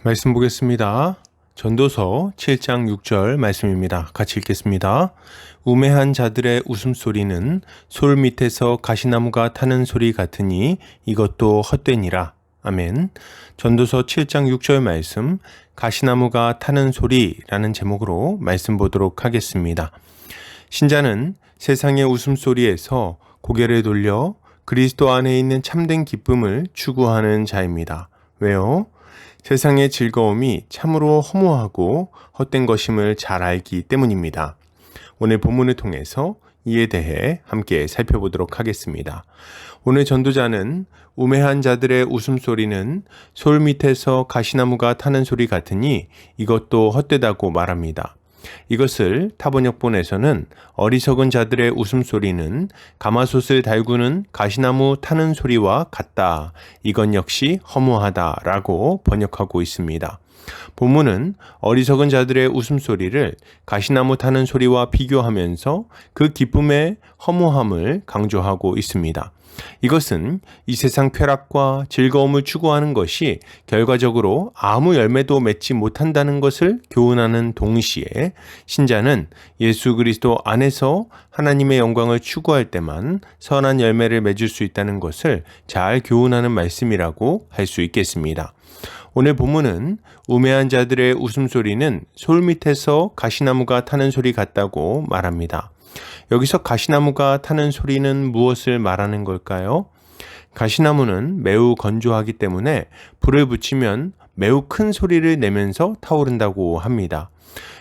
말씀 보겠습니다. 전도서 7장 6절 말씀입니다. 같이 읽겠습니다. 우매한 자들의 웃음소리는 솔 밑에서 가시나무가 타는 소리 같으니 이것도 헛되니라. 아멘. 전도서 7장 6절 말씀, 가시나무가 타는 소리라는 제목으로 말씀 보도록 하겠습니다. 신자는 세상의 웃음소리에서 고개를 돌려 그리스도 안에 있는 참된 기쁨을 추구하는 자입니다. 왜요? 세상의 즐거움이 참으로 허무하고 헛된 것임을 잘 알기 때문입니다. 오늘 본문을 통해서 이에 대해 함께 살펴보도록 하겠습니다. 오늘 전도자는 우매한 자들의 웃음소리는 솔 밑에서 가시나무가 타는 소리 같으니 이것도 헛되다고 말합니다. 이것을 타번역본에서는 어리석은 자들의 웃음소리는 가마솥을 달구는 가시나무 타는 소리와 같다. 이건 역시 허무하다라고 번역하고 있습니다. 본문은 어리석은 자들의 웃음소리를 가시나무 타는 소리와 비교하면서 그 기쁨의 허무함을 강조하고 있습니다. 이것은 이 세상 쾌락과 즐거움을 추구하는 것이 결과적으로 아무 열매도 맺지 못한다는 것을 교훈하는 동시에 신자는 예수 그리스도 안에서 하나님의 영광을 추구할 때만 선한 열매를 맺을 수 있다는 것을 잘 교훈하는 말씀이라고 할 수 있겠습니다. 오늘 본문은 우매한 자들의 웃음소리는 솔 밑에서 가시나무가 타는 소리 같다고 말합니다. 여기서 가시나무가 타는 소리는 무엇을 말하는 걸까요? 가시나무는 매우 건조하기 때문에 불을 붙이면 매우 큰 소리를 내면서 타오른다고 합니다.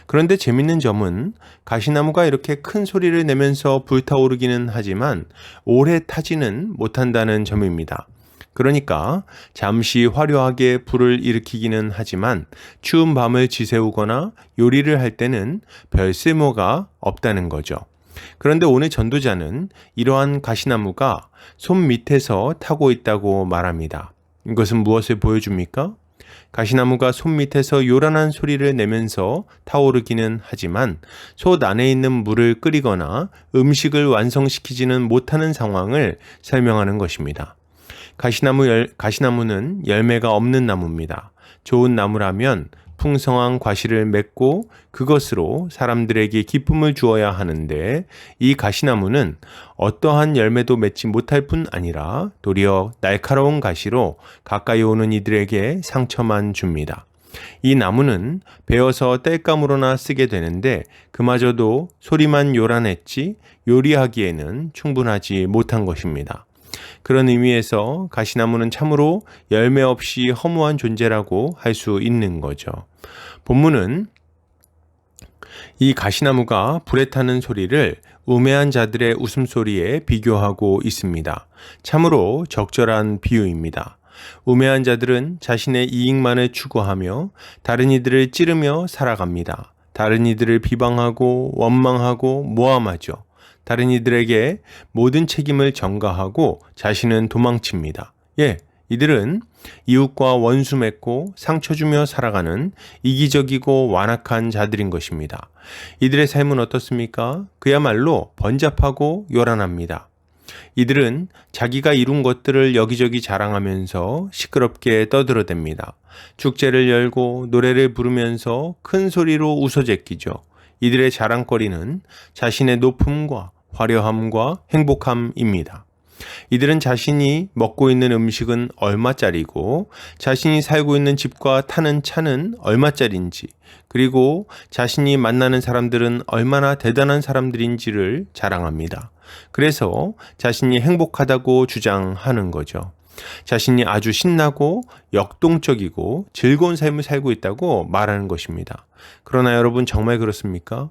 그런데 재밌는 점은 가시나무가 이렇게 큰 소리를 내면서 불타오르기는 하지만 오래 타지는 못한다는 점입니다. 그러니까 잠시 화려하게 불을 일으키기는 하지만 추운 밤을 지새우거나 요리를 할 때는 별 쓸모가 없다는 거죠. 그런데 오늘 전도자는 이러한 가시나무가 손 밑에서 타고 있다고 말합니다. 이것은 무엇을 보여줍니까? 가시나무가 손 밑에서 요란한 소리를 내면서 타오르기는 하지만 솥 안에 있는 물을 끓이거나 음식을 완성시키지는 못하는 상황을 설명하는 것입니다. 가시나무는 열매가 없는 나무입니다. 좋은 나무라면 풍성한 과실을 맺고 그것으로 사람들에게 기쁨을 주어야 하는데 이 가시나무는 어떠한 열매도 맺지 못할 뿐 아니라 도리어 날카로운 가시로 가까이 오는 이들에게 상처만 줍니다. 이 나무는 베어서 땔감으로나 쓰게 되는데 그마저도 소리만 요란했지 요리하기에는 충분하지 못한 것입니다. 그런 의미에서 가시나무는 참으로 열매 없이 허무한 존재라고 할 수 있는 거죠. 본문은 이 가시나무가 불에 타는 소리를 우매한 자들의 웃음소리에 비교하고 있습니다. 참으로 적절한 비유입니다. 우매한 자들은 자신의 이익만을 추구하며 다른 이들을 찌르며 살아갑니다. 다른 이들을 비방하고 원망하고 모함하죠. 다른 이들에게 모든 책임을 전가하고 자신은 도망칩니다. 이들은 이웃과 원수 맺고 상처 주며 살아가는 이기적이고 완악한 자들인 것입니다. 이들의 삶은 어떻습니까? 그야말로 번잡하고 요란합니다. 이들은 자기가 이룬 것들을 여기저기 자랑하면서 시끄럽게 떠들어댑니다. 축제를 열고 노래를 부르면서 큰 소리로 웃어제끼죠. 이들의 자랑거리는 자신의 높음과 화려함과 행복함입니다. 이들은 자신이 먹고 있는 음식은 얼마짜리고 자신이 살고 있는 집과 타는 차는 얼마짜리인지 그리고 자신이 만나는 사람들은 얼마나 대단한 사람들인지를 자랑합니다. 그래서 자신이 행복하다고 주장하는 거죠. 자신이 아주 신나고 역동적이고 즐거운 삶을 살고 있다고 말하는 것입니다. 그러나 여러분 정말 그렇습니까?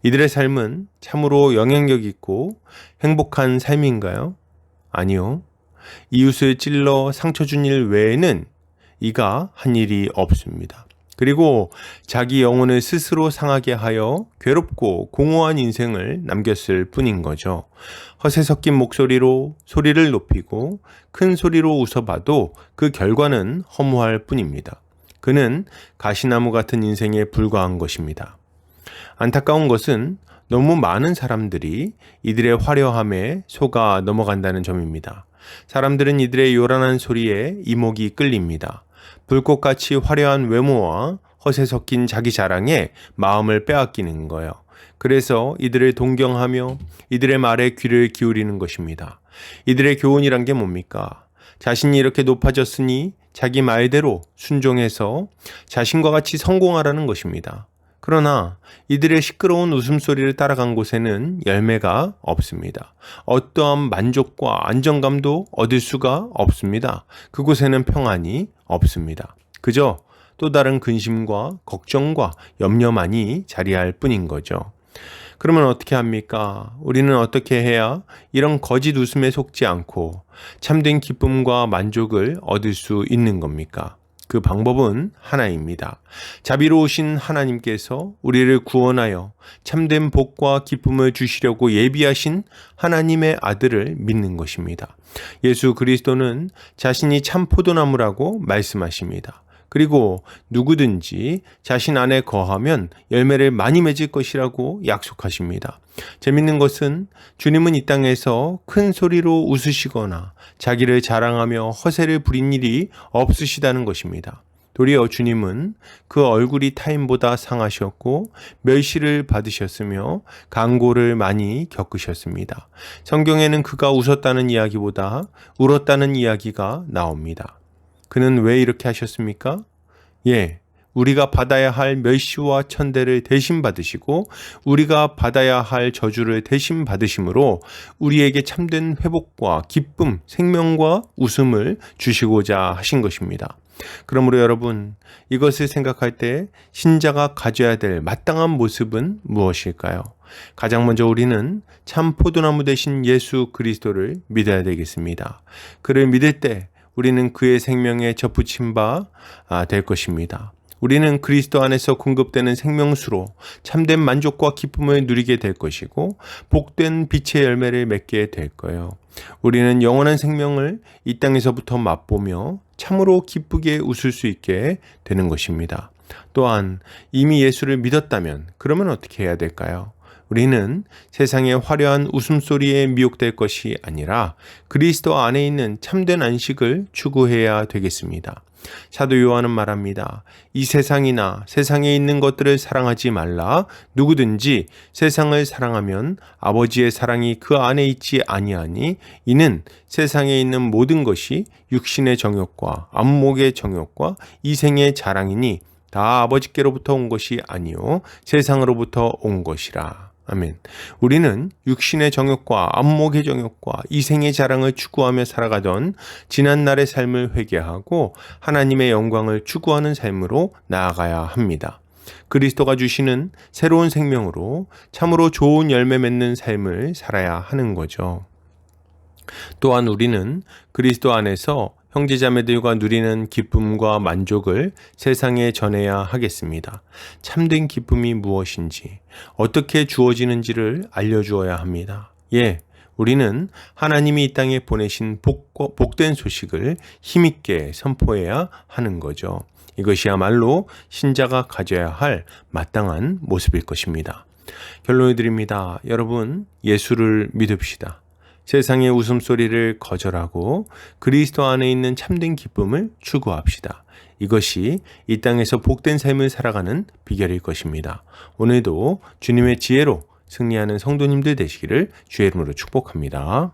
이들의 삶은 참으로 영향력 있고 행복한 삶인가요? 아니요. 이웃을 찔러 상처 준 일 외에는 이가 한 일이 없습니다. 그리고 자기 영혼을 스스로 상하게 하여 괴롭고 공허한 인생을 남겼을 뿐인 거죠. 허세 섞인 목소리로 소리를 높이고 큰 소리로 웃어봐도 그 결과는 허무할 뿐입니다. 그는 가시나무 같은 인생에 불과한 것입니다. 안타까운 것은 너무 많은 사람들이 이들의 화려함에 속아 넘어간다는 점입니다. 사람들은 이들의 요란한 소리에 이목이 끌립니다. 불꽃같이 화려한 외모와 허세 섞인 자기 자랑에 마음을 빼앗기는 거예요. 그래서 이들을 동경하며 이들의 말에 귀를 기울이는 것입니다. 이들의 교훈이란 게 뭡니까? 자신이 이렇게 높아졌으니 자기 말대로 순종해서 자신과 같이 성공하라는 것입니다. 그러나 이들의 시끄러운 웃음소리를 따라간 곳에는 열매가 없습니다. 어떠한 만족과 안정감도 얻을 수가 없습니다. 그곳에는 평안이 없습니다. 그저 또 다른 근심과 걱정과 염려만이 자리할 뿐인 거죠. 그러면 어떻게 합니까? 우리는 어떻게 해야 이런 거짓 웃음에 속지 않고 참된 기쁨과 만족을 얻을 수 있는 겁니까? 그 방법은 하나입니다. 자비로우신 하나님께서 우리를 구원하여 참된 복과 기쁨을 주시려고 예비하신 하나님의 아들을 믿는 것입니다. 예수 그리스도는 자신이 참 포도나무라고 말씀하십니다. 그리고 누구든지 자신 안에 거하면 열매를 많이 맺을 것이라고 약속하십니다. 재밌는 것은 주님은 이 땅에서 큰 소리로 웃으시거나 자기를 자랑하며 허세를 부린 일이 없으시다는 것입니다. 도리어 주님은 그 얼굴이 타인보다 상하셨고 멸시를 받으셨으며 강고를 많이 겪으셨습니다. 성경에는 그가 웃었다는 이야기보다 울었다는 이야기가 나옵니다. 그는 왜 이렇게 하셨습니까? 우리가 받아야 할 멸시와 천대를 대신 받으시고 우리가 받아야 할 저주를 대신 받으심으로 우리에게 참된 회복과 기쁨, 생명과 웃음을 주시고자 하신 것입니다. 그러므로 여러분, 이것을 생각할 때 신자가 가져야 될 마땅한 모습은 무엇일까요? 가장 먼저 우리는 참 포도나무 되신 예수 그리스도를 믿어야 되겠습니다. 그를 믿을 때 우리는 그의 생명에 접붙임 바 될 것입니다. 우리는 그리스도 안에서 공급되는 생명수로 참된 만족과 기쁨을 누리게 될 것이고 복된 빛의 열매를 맺게 될 거예요. 우리는 영원한 생명을 이 땅에서부터 맛보며 참으로 기쁘게 웃을 수 있게 되는 것입니다. 또한 이미 예수를 믿었다면 그러면 어떻게 해야 될까요? 우리는 세상의 화려한 웃음소리에 미혹될 것이 아니라 그리스도 안에 있는 참된 안식을 추구해야 되겠습니다. 사도 요한은 말합니다. 이 세상이나 세상에 있는 것들을 사랑하지 말라. 누구든지 세상을 사랑하면 아버지의 사랑이 그 안에 있지 아니하니 이는 세상에 있는 모든 것이 육신의 정욕과 안목의 정욕과 이생의 자랑이니 다 아버지께로부터 온 것이 아니요 세상으로부터 온 것이라. 아멘. 우리는 육신의 정욕과 안목의 정욕과 이생의 자랑을 추구하며 살아가던 지난날의 삶을 회개하고 하나님의 영광을 추구하는 삶으로 나아가야 합니다. 그리스도가 주시는 새로운 생명으로 참으로 좋은 열매 맺는 삶을 살아야 하는 거죠. 또한 우리는 그리스도 안에서 형제자매들과 누리는 기쁨과 만족을 세상에 전해야 하겠습니다. 참된 기쁨이 무엇인지, 어떻게 주어지는지를 알려주어야 합니다. 우리는 하나님이 이 땅에 보내신 복된 소식을 힘있게 선포해야 하는 거죠. 이것이야말로 신자가 가져야 할 마땅한 모습일 것입니다. 결론을 드립니다. 여러분, 예수를 믿읍시다. 세상의 웃음소리를 거절하고 그리스도 안에 있는 참된 기쁨을 추구합시다. 이것이 이 땅에서 복된 삶을 살아가는 비결일 것입니다. 오늘도 주님의 지혜로 승리하는 성도님들 되시기를 주의 이름으로 축복합니다.